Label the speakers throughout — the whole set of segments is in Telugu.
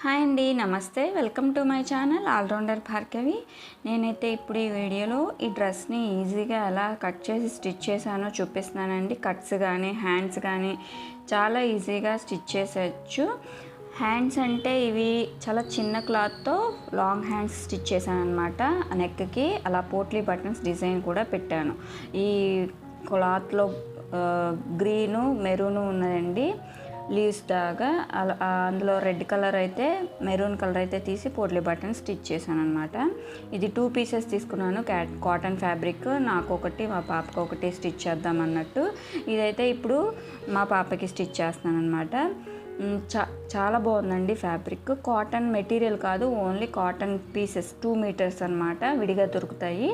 Speaker 1: హాయ్ అండి, నమస్తే. Welcome to my channel all rounder Bhargavi. నేనైతే ఇప్పుడు ఈ వీడియోలో ఈ డ్రెస్ని ఈజీగా ఎలా కట్ చేసి స్టిచ్ చేశానో చూపిస్తున్నానండి. కట్స్ కానీ హ్యాండ్స్ కానీ చాలా ఈజీగా స్టిచ్ చేసేయచ్చు. హ్యాండ్స్ అంటే ఇవి చాలా చిన్న క్లాత్తో లాంగ్ హ్యాండ్స్ స్టిచ్ చేశాను అనమాట. నెక్కి అలా పోట్లీ బటన్స్ డిజైన్ కూడా పెట్టాను. ఈ క్లాత్లో గ్రీను మెరూను ఉన్నదండి, లీవ్స్ లాగా. అందులో రెడ్ కలర్ అయితే మెరూన్ కలర్ అయితే తీసి పోట్లీ బటన్ స్టిచ్ చేశాను అనమాట. ఇది 2 పీసెస్ తీసుకున్నాను, కాటన్ ఫ్యాబ్రిక్. నాకు ఒకటి, మా పాపకి ఒకటి స్టిచ్ చేద్దాం అన్నట్టు. ఇదైతే ఇప్పుడు మా పాపకి స్టిచ్ చేస్తున్నాను అనమాట. చాలా బాగుందండి ఫ్యాబ్రిక్. కాటన్ మెటీరియల్ కాదు, ఓన్లీ కాటన్ పీసెస్ 2 మీటర్స్ అనమాట, విడిగా దొరుకుతాయి.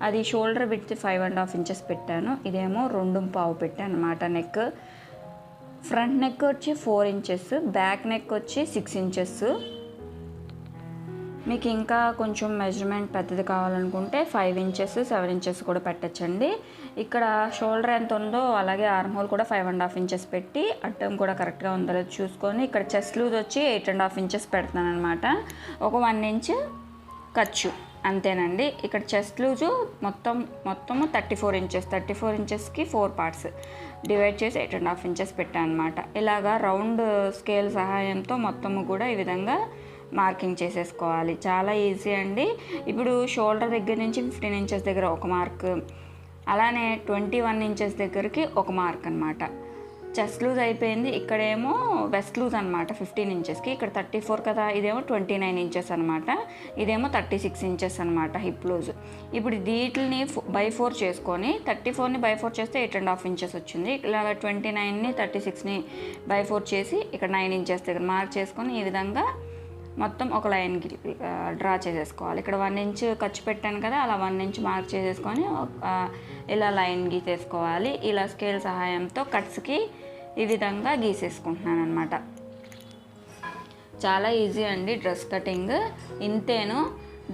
Speaker 1: అది షోల్డర్ విడ్త్ 5.5 ఇంచెస్ పెట్టాను. ఇదేమో 2.5 పెట్టాను అనమాట. నెక్ ఫ్రంట్ నెక్ వచ్చి 4 ఇంచెస్, బ్యాక్ నెక్ వచ్చి 6 ఇంచెస్. మీకు ఇంకా కొంచెం మెజర్మెంట్ పెద్దది కావాలనుకుంటే 5 ఇంచెస్ 7 ఇంచెస్ కూడా పెట్టచ్చండి. ఇక్కడ షోల్డర్ ఎంత ఉందో అలాగే ఆర్మ్ హోల్ కూడా 5.5 ఇంచెస్ పెట్టి, అడ్డం కూడా కరెక్ట్గా ఉందో లేదో చూసుకొని, ఇక్కడ చెస్ట్ లూజ్ వచ్చి 8.5 ఇంచెస్ పెడతాను అనమాట. ఒక 1 ఇంచ్ ఖర్చు అంతేనండి. ఇక్కడ చెస్ట్ లూజు మొత్తము 34 ఇంచెస్కి 4 పార్ట్స్ డివైడ్ చేసి 8.5 ఇంచెస్ పెట్టాను అనమాట. ఇలాగా రౌండ్ స్కేల్ సహాయంతో మొత్తము కూడా ఈ విధంగా మార్కింగ్ చేసేసుకోవాలి. చాలా ఈజీ అండి. ఇప్పుడు షోల్డర్ దగ్గర నుంచి 15 ఇంచెస్ దగ్గర ఒక మార్క్, అలానే 21 ఇంచెస్ దగ్గరికి ఒక మార్క్ అనమాట. చెస్ట్ లూజ్ అయిపోయింది. ఇక్కడేమో వెస్ట్ లూజ్ అనమాట 15 ఇంచెస్కి. ఇక్కడ 34 కదా, ఇదేమో 29 ఇంచెస్ అనమాట. ఇదేమో 36 ఇంచెస్ అనమాట హిప్ లూజ్. ఇప్పుడు వీటిని బై 4 చేసుకొని 34ని బై 4 చేస్తే 8.5 ఇంచెస్ వచ్చింది. ఇలాగ 29ని 36ని బై 4 చేసి ఇక్కడ 9 ఇంచెస్ దగ్గర మార్క్ చేసుకొని ఈ విధంగా మొత్తం ఒక లైన్ డ్రా చేసేసుకోవాలి. ఇక్కడ 1 ఇంచ్ ఖర్చు పెట్టాను కదా, అలా 1 ఇంచ్ మార్క్ చేసేసుకొని ఇలా లైన్ గీసేసుకోవాలి. ఇలా స్కేల్ సహాయంతో కట్స్కి ఈ విధంగా గీసేసుకుంటున్నాను అనమాట. చాలా ఈజీ అండి డ్రెస్ కటింగ్. ఇంతేను.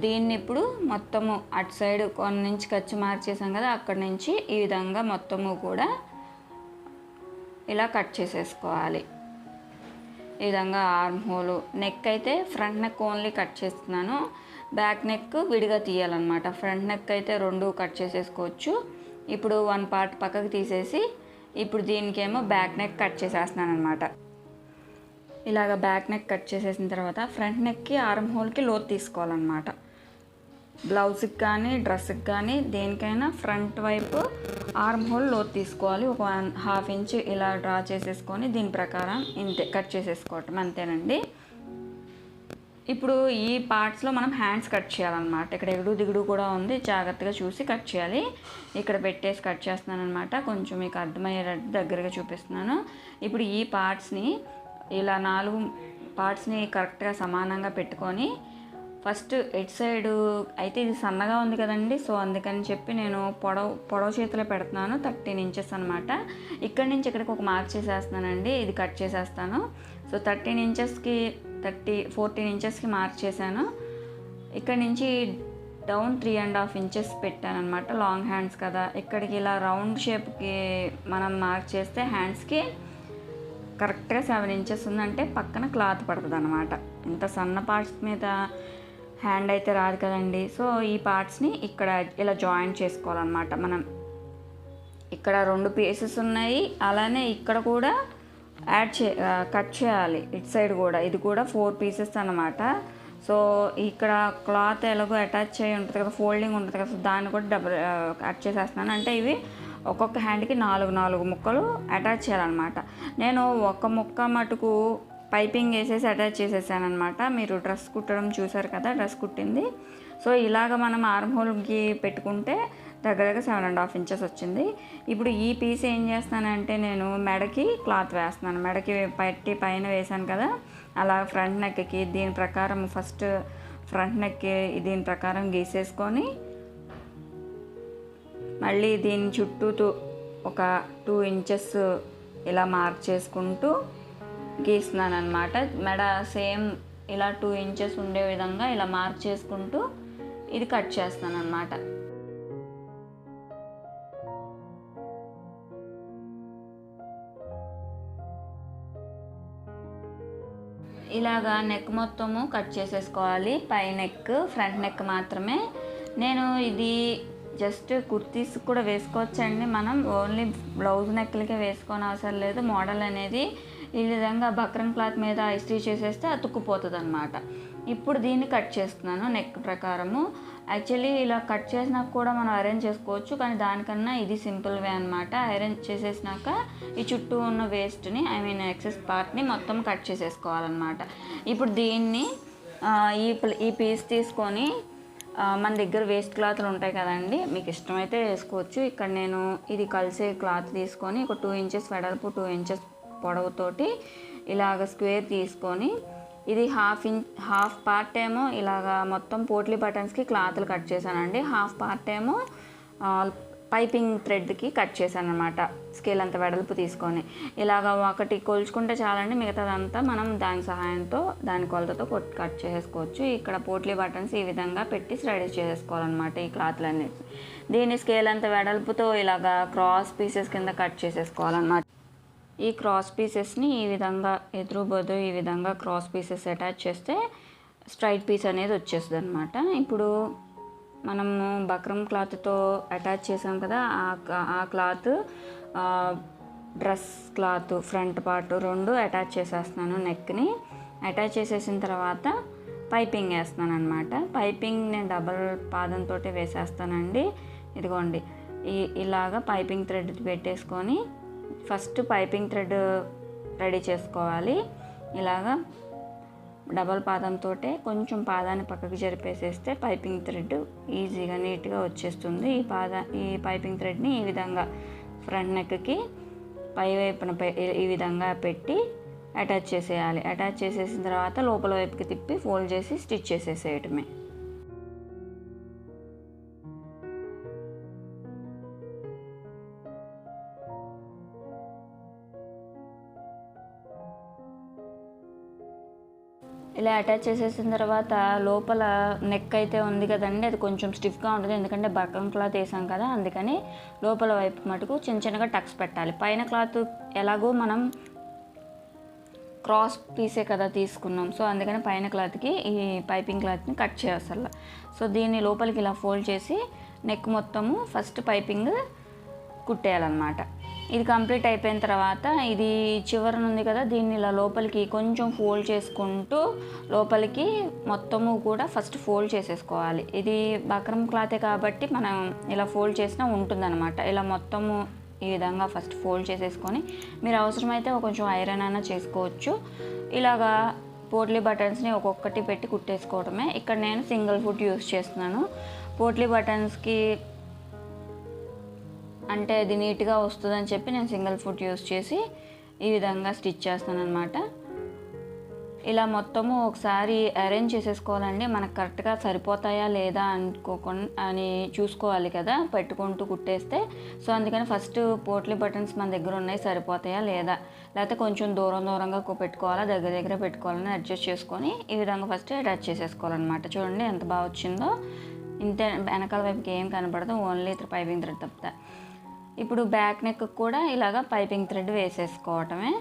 Speaker 1: దీన్ని ఇప్పుడు మొత్తము అటు సైడ్ 1 ఇంచ్ ఖర్చు మార్క్ చేసాం కదా, అక్కడి నుంచి ఈ విధంగా మొత్తము కూడా ఇలా కట్ చేసేసుకోవాలి. ఈ విధంగా ఆర్మ్ హోలు, నెక్ అయితే ఫ్రంట్ నెక్ ఓన్లీ కట్ చేస్తున్నాను, బ్యాక్ నెక్ విడిగా తీయాలన్నమాట. ఫ్రంట్ నెక్ అయితే 2 కట్ చేసేసుకోవచ్చు. ఇప్పుడు 1 పార్ట్ పక్కకు తీసేసి ఇప్పుడు దీనికేమో బ్యాక్ నెక్ కట్ చేసేస్తున్నాను అనమాట. ఇలాగ బ్యాక్ నెక్ కట్ చేసేసిన తర్వాత ఫ్రంట్ నెక్కి ఆర్మ్ హోల్కి లోతు తీసుకోవాలన్నమాట. బ్లౌజ్కి కానీ డ్రెస్కి కానీ దేనికైనా ఫ్రంట్ వైపు ఆర్మ్ హోల్ లోతు తీసుకోవాలి. ఒక 1/2 ఇంచ్ ఇలా డ్రా చేసేసుకొని దీని ప్రకారం ఇంతే కట్ చేసేసుకోవటం, అంతేనండి. ఇప్పుడు ఈ పార్ట్స్లో మనం హ్యాండ్స్ కట్ చేయాలన్నమాట. ఇక్కడ ఎగుడు దిగుడు కూడా ఉంది, జాగ్రత్తగా చూసి కట్ చేయాలి. ఇక్కడ పెట్టేసి కట్ చేస్తున్నాను అనమాట. కొంచెం మీకు అర్థమయ్యేటట్టు దగ్గరగా చూపిస్తున్నాను. ఇప్పుడు ఈ పార్ట్స్ని ఇలా 4 పార్ట్స్ని కరెక్ట్గా సమానంగా పెట్టుకొని, ఫస్ట్ ఎట్ సైడు అయితే ఇది సన్నగా ఉంది కదండి, సో అందుకని చెప్పి నేను పొడవు చేతిలో పెడుతున్నాను. 13 ఇంచెస్ అనమాట. ఇక్కడి నుంచి ఇక్కడికి ఒక మార్క్ చేసేస్తున్నానండి. ఇది కట్ చేసేస్తాను. సో 13 ఇంచెస్కి 14 ఇంచెస్కి మార్క్ చేశాను. ఇక్కడ నుంచి డౌన్ 3.5 ఇంచెస్ పెట్టాను అనమాట. లాంగ్ హ్యాండ్స్ కదా, ఇక్కడికి ఇలా రౌండ్ షేప్కి మనం మార్క్ చేస్తే హ్యాండ్స్కి కరెక్ట్గా 7 ఇంచెస్ ఉందంటే పక్కన క్లాత్ పడుతుంది అనమాట. ఇంత సన్న పార్ట్స్ మీద హ్యాండ్ అయితే రాదు కదండి. సో ఈ పార్ట్స్ని ఇక్కడ ఇలా జాయింట్ చేసుకోవాలన్నమాట. మనం ఇక్కడ 2 పీసెస్ ఉన్నాయి, అలానే ఇక్కడ కూడా కట్ చేయాలి. ఇటు సైడ్ కూడా, ఇది కూడా 4 పీసెస్ అన్నమాట. సో ఇక్కడ క్లాత్ ఎలాగో అటాచ్ అయ్యి ఉంటుంది కదా, ఫోల్డింగ్ ఉంటుంది కదా, సో దాన్ని కూడా కట్ చేసేస్తున్నాను. అంటే ఇవి ఒక్కొక్క హ్యాండ్కి 4 ముక్కలు అటాచ్ చేయాలన్నమాట. నేను ఒక ముక్క మటుకు పైపింగ్ వేసేసి అటాచ్ చేసేసాను అనమాట. మీరు డ్రెస్ కుట్టడం చూసారు కదా, డ్రెస్ కుట్టింది. సో ఇలాగ మనం ఆర్మ్ హోల్కి పెట్టుకుంటే దగ్గరగా 7.5 ఇంచెస్ వచ్చింది. ఇప్పుడు ఈ పీస్ ఏం చేస్తానంటే నేను మెడకి క్లాత్ వేస్తున్నాను. మెడకి పట్టి పైన వేసాను కదా, అలా ఫ్రంట్ నెక్కి దీని ప్రకారం ఫస్ట్ ఫ్రంట్ నెక్కి దీని ప్రకారం గీసేసుకొని మళ్ళీ దీని చుట్టూ ఒక 2 ఇంచెస్ ఇలా మార్క్ చేసుకుంటూ గీస్తున్నాను అనమాట. మెడ సేమ్ ఇలా 2 ఇంచెస్ ఉండే విధంగా ఇలా మార్క్ చేసుకుంటూ ఇది కట్ చేస్తాను అనమాట. ఇలాగా నెక్ మొత్తము కట్ చేసేసుకోవాలి. పై నెక్, ఫ్రంట్ నెక్ మాత్రమే. నేను ఇది జస్ట్ కుర్తీస్ కూడా వేసుకోవచ్చండి. మనం ఓన్లీ బ్లౌజ్ నెక్లకే వేసుకోని అవసరం లేదు. మోడల్ అనేది ఈ విధంగా బక్రం క్లాత్ మీద ఇస్త్రీ చేసేస్తే అతుక్కుపోతుంది అన్నమాట. ఇప్పుడు దీన్ని కట్ చేస్తున్నాను నెక్ ప్రకారము. యాక్చువల్లీ ఇలా కట్ చేసినాక కూడా మనం అరేంజ్ చేసుకోవచ్చు, కానీ దానికన్నా ఇది సింపుల్ వే అనమాట. అరేంజ్ చేసేసినాక ఈ చుట్టూ ఉన్న వేస్ట్ని, ఎక్సెస్ పార్ట్ని మొత్తం కట్ చేసేసుకోవాలన్నమాట. ఇప్పుడు దీన్ని ఈ పీస్ తీసుకొని మన దగ్గర వేస్ట్ క్లాత్లు ఉంటాయి కదండి, మీకు ఇష్టమైతే వేసుకోవచ్చు. ఇక్కడ నేను ఇది కలిసే క్లాత్ తీసుకొని ఒక 2 ఇంచెస్ వెడల్పు 2 ఇంచెస్ పొడవుతోటి ఇలాగ స్క్వేర్ తీసుకొని, ఇది హాఫ్ పార్ట్ ఏమో ఇలాగా మొత్తం పోట్లీ బటన్స్కి క్లాత్లు కట్ చేశానండి. హాఫ్ పార్ట్ ఏమో పైపింగ్ థ్రెడ్కి కట్ చేశాను అనమాట. స్కేల్ అంత వెడల్పు తీసుకొని ఇలాగ ఒకటి కొలుచుకుంటే చాలండి, మిగతాదంతా మనం దాని సహాయంతో దాని కొలతతో కట్ చేసేసుకోవచ్చు. ఇక్కడ పోట్లీ బటన్స్ ఈ విధంగా పెట్టి రెడీ చేసేసుకోవాలన్నమాట ఈ క్లాత్లన్నీ. దీన్ని స్కేల్ అంత వెడల్పుతో ఇలాగా క్రాస్ పీసెస్ కింద కట్ చేసేసుకోవాలన్నమాట. ఈ క్రాస్ పీసెస్ని ఈ విధంగా ఎదురు బొద్దు ఈ విధంగా క్రాస్ పీసెస్ అటాచ్ చేస్తే స్ట్రైట్ పీస్ అనేది వచ్చేస్తుంది అనమాట. ఇప్పుడు మనము బక్రం క్లాత్తో అటాచ్ చేసాం కదా, ఆ cloth dress cloth front part రెండు అటాచ్ చేసేస్తున్నాను. నెక్ని అటాచ్ చేసేసిన తర్వాత పైపింగ్ వేస్తున్నాను అనమాట. పైపింగ్ నేను డబల్ పాదంతో వేసేస్తానండి. ఇదిగోండి ఇలాగా పైపింగ్ థ్రెడ్ పెట్టేసుకొని ఫస్ట్ పైపింగ్ థ్రెడ్ రెడీ చేసుకోవాలి. ఇలాగా డబల్ పాదంతో కొంచెం పాదాన్ని పక్కకి జరిపేసేస్తే పైపింగ్ థ్రెడ్ ఈజీగా నీట్గా వచ్చేస్తుంది. ఈ పైపింగ్ థ్రెడ్ని ఈ విధంగా ఫ్రంట్ నెక్కి పై వైపున ఈ విధంగా పెట్టి అటాచ్ చేసేయాలి. అటాచ్ చేసేసిన తర్వాత లోపల వైపుకి తిప్పి ఫోల్డ్ చేసి స్టిచ్ చేసేసేయటమే. ఇలా అటాచ్ చేసేసిన తర్వాత లోపల నెక్ అయితే ఉంది కదండి, అది కొంచెం స్టిఫ్గా ఉంటుంది, ఎందుకంటే బక్రం క్లాత్ వేసాం కదా, అందుకని లోపల వైపు మటుకు చిన్న చిన్నగా టక్స్ పెట్టాలి. పైన క్లాత్ ఎలాగో మనం క్రాస్ పీసే కదా తీసుకున్నాం, సో అందుకని పైన క్లాత్కి ఈ పైపింగ్ క్లాత్ని కట్ చేయాలి. సో దీన్ని లోపలికి ఇలా ఫోల్డ్ చేసి నెక్ మొత్తము ఫస్ట్ పైపింగ్ కుట్టేయాలన్నమాట. ఇది కంప్లీట్ అయిపోయిన తర్వాత ఇది చివరన ఉంది కదా, దీన్ని ఇలా లోపలికి కొంచెం ఫోల్డ్ చేసుకుంటూ లోపలికి మొత్తము కూడా ఫస్ట్ ఫోల్డ్ చేసేసుకోవాలి. ఇది బక్రం క్లాతే కాబట్టి మనం ఇలా ఫోల్డ్ చేసినా ఉంటుందన్నమాట. ఇలా మొత్తము ఈ విధంగా ఫస్ట్ ఫోల్డ్ చేసేసుకొని మీరు అవసరమైతే కొంచెం ఐరన్ అయినా చేసుకోవచ్చు. ఇలాగా పోట్లీ బటన్స్ని ఒక్కొక్కటి పెట్టి కుట్టేసుకోవడమే. ఇక్కడ నేను సింగిల్ ఫుట్ యూస్ చేస్తున్నాను. పోట్లీ బటన్స్కి అంటే అది నీట్గా వస్తుందని చెప్పి నేను సింగిల్ ఫుట్ యూస్ చేసి ఈ విధంగా స్టిచ్ చేస్తాను అనమాట. ఇలా మొత్తము ఒకసారి అరేంజ్ చేసేసుకోవాలండి. మనకు కరెక్ట్గా సరిపోతాయా లేదా అని చూసుకోవాలి కదా పెట్టుకుంటూ కుట్టేస్తే. సో అందుకని ఫస్ట్ పోట్లీ బటన్స్ మన దగ్గర ఉన్నాయి, సరిపోతాయా లేదా, లేకపోతే కొంచెం దూరంగా పెట్టుకోవాలా దగ్గర పెట్టుకోవాలని అడ్జస్ట్ చేసుకొని ఈ విధంగా ఫస్ట్ అటాచ్ చేసేసుకోవాలన్నమాట. చూడండి ఎంత బాగా వచ్చిందో. ఇంతే, వెనకాల వైపుకి ఏం కనపడదు, ఓన్లీ పైపింగ్ థ్రెడ్ తప్పుతా. ఇప్పుడు బ్యాక్ నెక్ కూడా ఇలాగ పైపింగ్ థ్రెడ్ వేసేసుకోవటమే.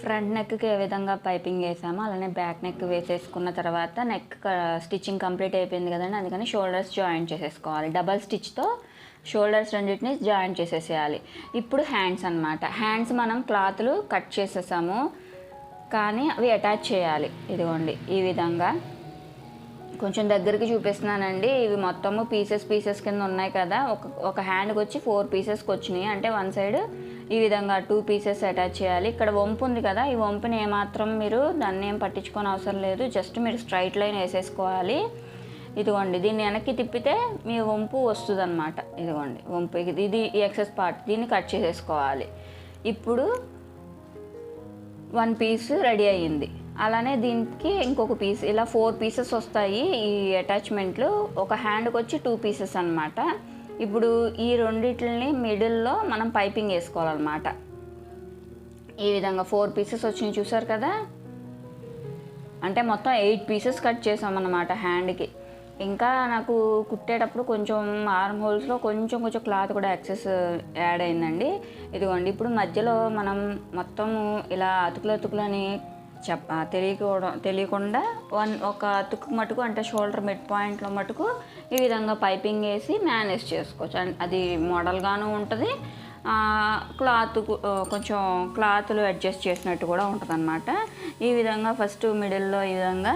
Speaker 1: ఫ్రంట్ నెక్కి ఏ విధంగా పైపింగ్ వేసామో అలానే బ్యాక్ నెక్ వేసేసుకున్న తర్వాత నెక్ స్టిచ్చింగ్ కంప్లీట్ అయిపోయింది కదండి, అందుకని షోల్డర్స్ జాయింట్ చేసేసుకోవాలి. డబల్ స్టిచ్తో షోల్డర్స్ రెండింటిని జాయింట్ చేసేసేయాలి. ఇప్పుడు హ్యాండ్స్ అన్నమాట. హ్యాండ్స్ మనం క్లాత్లు కట్ చేసేసాము, కానీ అవి అటాచ్ చేయాలి. ఇదిగోండి ఈ విధంగా కొంచెం దగ్గరికి చూపిస్తున్నానండి. ఇవి మొత్తము పీసెస్ కింద ఉన్నాయి కదా, ఒక హ్యాండ్కి వచ్చి 4 పీసెస్కి వచ్చినాయి. అంటే వన్ సైడ్ ఈ విధంగా 2 పీసెస్ అటాచ్ చేయాలి. ఇక్కడ వంపు ఉంది కదా, ఈ వంపుని ఏమాత్రం మీరు దాన్ని ఏం పట్టించుకోని అవసరం లేదు, జస్ట్ మీరు స్ట్రైట్ లైన్ వేసేసుకోవాలి. ఇదిగోండి దీన్ని వెనక్కి తిప్పితే మీ వంపు వస్తుంది అనమాట. ఇదిగోండి వంపు, ఇది ఈ ఎక్సెస్ పార్ట్, దీన్ని కట్ చేసేసుకోవాలి. ఇప్పుడు 1 పీస్ రెడీ అయ్యింది. అలానే దీనికి ఇంకొక పీస్, ఇలా 4 పీసెస్ వస్తాయి ఈ అటాచ్మెంట్లు. ఒక హ్యాండ్కి వచ్చి 2 పీసెస్ అనమాట. ఇప్పుడు ఈ రెండిటిని మిడిల్లో మనం పైపింగ్ వేసుకోవాలన్నమాట. ఈ విధంగా 4 పీసెస్ వచ్చినాయి చూసారు కదా. అంటే మొత్తం 8 పీసెస్ కట్ చేసామన్నమాట హ్యాండ్కి. ఇంకా నాకు కుట్టేటప్పుడు కొంచెం ఆర్మ్ హోల్స్లో కొంచెం క్లాత్ కూడా ఎక్సెస్ యాడ్ అయిందండి. ఇదిగోండి, ఇప్పుడు మధ్యలో మనం మొత్తము ఇలా అతుకులని తెలియకుండా ఒక అతుకు మటుకు, అంటే షోల్డర్ మిడ్ పాయింట్లో మటుకు ఈ విధంగా పైపింగ్ వేసి మేనేజ్ చేసుకోవచ్చు. అది మోడల్గాను ఉంటుంది, కొంచెం క్లాత్లు అడ్జస్ట్ చేసినట్టు కూడా ఉంటుంది అన్నమాట. ఈ విధంగా ఫస్ట్ మిడిల్లో ఈ విధంగా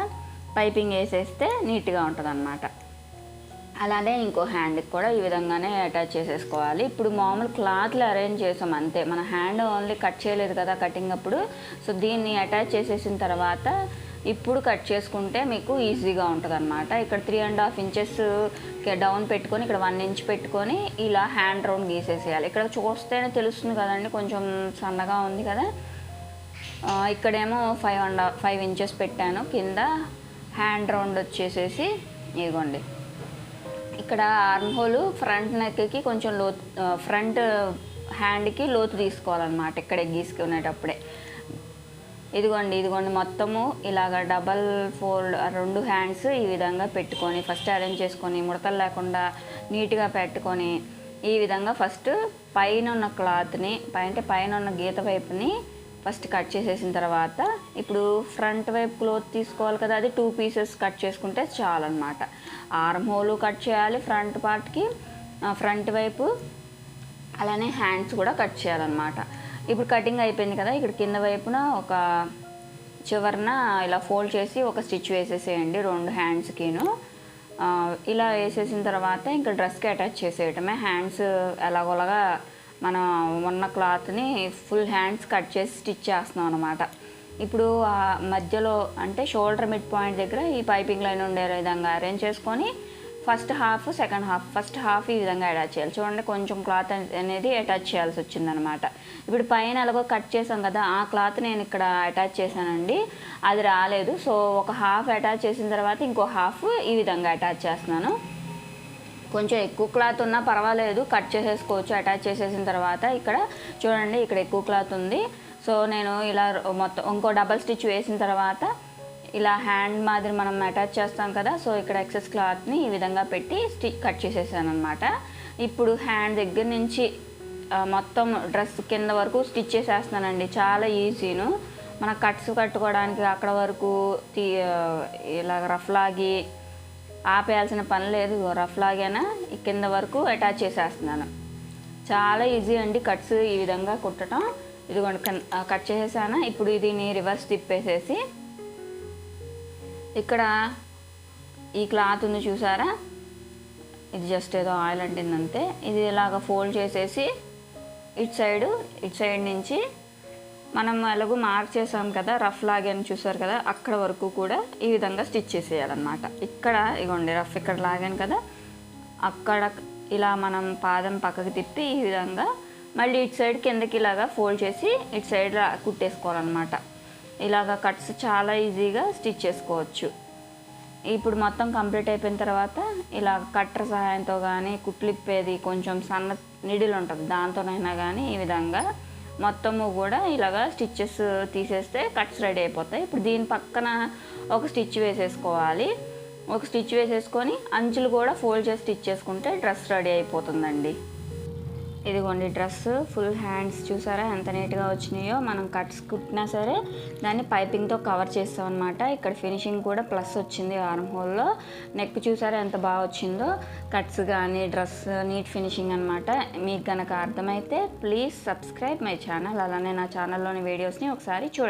Speaker 1: పైపింగ్ వేసేస్తే నీట్గా ఉంటుంది అన్నమాట. అలానే ఇంకో హ్యాండ్కి కూడా ఈ విధంగానే అటాచ్ చేసేసుకోవాలి. ఇప్పుడు మామూలు క్లాత్లు అరేంజ్ చేసాం అంతే, మన హ్యాండ్ ఓన్లీ కట్ చేయలేదు కదా కటింగ్ అప్పుడు. సో దీన్ని అటాచ్ చేసేసిన తర్వాత ఇప్పుడు కట్ చేసుకుంటే మీకు ఈజీగా ఉంటుంది అన్నమాట. ఇక్కడ 3.5 ఇంచెస్ డౌన్ పెట్టుకొని, ఇక్కడ 1 ఇంచ్ పెట్టుకొని ఇలా హ్యాండ్ రౌండ్ గీసేసేయాలి. ఇక్కడ చూస్తేనే తెలుస్తుంది కదండి, కొంచెం సన్నగా ఉంది కదా. ఇక్కడేమో 5 ఇంచెస్ పెట్టాను. కింద హ్యాండ్ రౌండ్ వచ్చేసేసి ఇదిగోండి, ఇక్కడ ఆర్మ్ హోల్ ఫ్రంట్ నెక్కి కొంచెం ఫ్రంట్ హ్యాండ్కి లోతు తీసుకోవాలన్నమాట ఇక్కడ గీసుకునేటప్పుడే. ఇదిగోండి మొత్తము ఇలాగ డబల్ ఫోల్డ్ 2 హ్యాండ్స్ ఈ విధంగా పెట్టుకొని ఫస్ట్ అరేంజ్ చేసుకొని ముడతలు లేకుండా నీట్గా పెట్టుకొని ఈ విధంగా ఫస్ట్ పైన ఉన్న క్లాత్ని పైన ఉన్న గీత వైపుని ఫస్ట్ కట్ చేసేసిన తర్వాత ఇప్పుడు ఫ్రంట్ వైపు క్లోత్ తీసుకోవాలి కదా, అది 2 పీసెస్ కట్ చేసుకుంటే చాలన్నమాట. ఆర్మ్ హోల్ కట్ చేయాలి ఫ్రంట్ పార్ట్కి, ఫ్రంట్ వైపు, అలానే హ్యాండ్స్ కూడా కట్ చేయాలన్నమాట. ఇప్పుడు కటింగ్ అయిపోయింది కదా, ఇక్కడ కింద వైపున ఒక చివరన ఇలా ఫోల్డ్ చేసి ఒక స్టిచ్ వేసేసేయండి 2 హ్యాండ్స్కిను. ఇలా వేసేసిన తర్వాత ఇంకా డ్రెస్కి అటాచ్ చేసేయటమే. హ్యాండ్స్ ఎలాగోలాగా మనం ఉన్న క్లాత్ని ఫుల్ హ్యాండ్స్ కట్ చేసి స్టిచ్ చేస్తున్నాం అనమాట. ఇప్పుడు మధ్యలో అంటే షోల్డర్ మిడ్ పాయింట్ దగ్గర ఈ పైపింగ్ లైన్ ఉండే విధంగా అరేంజ్ చేసుకొని first half second half, first half ఈ విధంగా అటాచ్ చేయాలి. చూడండి, కొంచెం క్లాత్ అనేది అటాచ్ చేయాల్సి వచ్చిందనమాట. ఇప్పుడు పైన ఎలాగో కట్ చేసాం కదా, ఆ క్లాత్ నేను ఇక్కడ అటాచ్ చేశానండి, అది రాలేదు. సో ఒక హాఫ్ అటాచ్ చేసిన తర్వాత ఇంకో హాఫ్ ఈ విధంగా అటాచ్ చేస్తున్నాను. కొంచెం ఎక్కువ క్లాత్ ఉన్నా పర్వాలేదు, కట్ చేసేసుకోవచ్చు అటాచ్ చేసేసిన తర్వాత. ఇక్కడ చూడండి, ఇక్కడ ఎక్కువ క్లాత్ ఉంది. సో నేను ఇలా మొత్తం ఇంకో డబల్ స్టిచ్ వేసిన తర్వాత ఇలా హ్యాండ్ మాదిరి మనం అటాచ్ చేస్తాం కదా, సో ఇక్కడ ఎక్సెస్ క్లాత్ని ఈ విధంగా పెట్టి కట్ చేసేసాను అనమాట. ఇప్పుడు హ్యాండ్ దగ్గర నుంచి మొత్తం డ్రెస్ కింద వరకు స్టిచ్ చేసేస్తున్నానండి. చాలా ఈజీను, మన కట్స్ కట్టుకోవడానికి అక్కడ వరకు ఇలా రఫ్ లాగి ఆపేయాల్సిన పని లేదు. రఫ్ లాగైనా ఈ కింద వరకు అటాచ్ చేసేస్తున్నాను. చాలా ఈజీ అండి కట్స్ ఈ విధంగా కుట్టడం. ఇదిగోండి కట్ చేసేసాను. ఇప్పుడు దీన్ని రివర్స్ తిప్పేసేసి ఇక్కడ ఈ క్లాత్ ఉంది చూసారా, ఇది జస్ట్ ఏదో ఆయిల్ అంటిందంతే. ఇది ఇలాగ ఫోల్డ్ చేసేసి ఇటు సైడ్ నుంచి మనం ఎలాగో మార్క్ చేసాం కదా, రఫ్ లాగాను చూసారు కదా, అక్కడ వరకు కూడా ఈ విధంగా స్టిచ్ చేసేయాలన్నమాట. ఇక్కడ ఇగోండి రఫ్ ఇక్కడ లాగాను కదా, అక్కడ ఇలా మనం పాదం పక్కకి తిప్పి ఈ విధంగా మళ్ళీ ఇటు సైడ్ కిందకి ఇలాగా ఫోల్డ్ చేసి ఇటు సైడ్ కుట్టేసుకోవాలన్నమాట. ఇలాగ కట్స్ చాలా ఈజీగా స్టిచ్ చేసుకోవచ్చు. ఇప్పుడు మొత్తం కంప్లీట్ అయిపోయిన తర్వాత ఇలా కట్టర్ సహాయంతో కానీ కుట్లిప్పేది కొంచెం సన్న నిడిల్ ఉంటుంది దాంతోనైనా కానీ ఈ విధంగా మొత్తము కూడా ఇలాగా స్టిచ్చెస్ తీసేస్తే కట్స్ రెడీ అయిపోతాయి. ఇప్పుడు దీని పక్కన ఒక స్టిచ్ వేసేసుకోవాలి. ఒక స్టిచ్ వేసేసుకొని అంచులు కూడా ఫోల్డ్ చేసి స్టిచ్ చేసుకుంటే డ్రెస్ రెడీ అయిపోతుందండి. ఇదిగోండి డ్రెస్ ఫుల్ హ్యాండ్స్ చూసారా ఎంత నీట్గా వచ్చినాయో. మనం కట్స్ కుట్టినా సరే దాన్ని పైపింగ్తో కవర్ చేస్తాం అనమాట. ఇక్కడ ఫినిషింగ్ కూడా ప్లస్ వచ్చింది ఆర్మ్ హోల్లో. నెక్ చూసారా ఎంత బాగా వచ్చిందో. కట్స్ కానీ డ్రెస్ నీట్ ఫినిషింగ్ అనమాట. మీకు కనుక అర్థమైతే ప్లీజ్ సబ్స్క్రైబ్ మై ఛానల్. అలానే నా ఛానల్లోని వీడియోస్ని ఒకసారి చూడండి.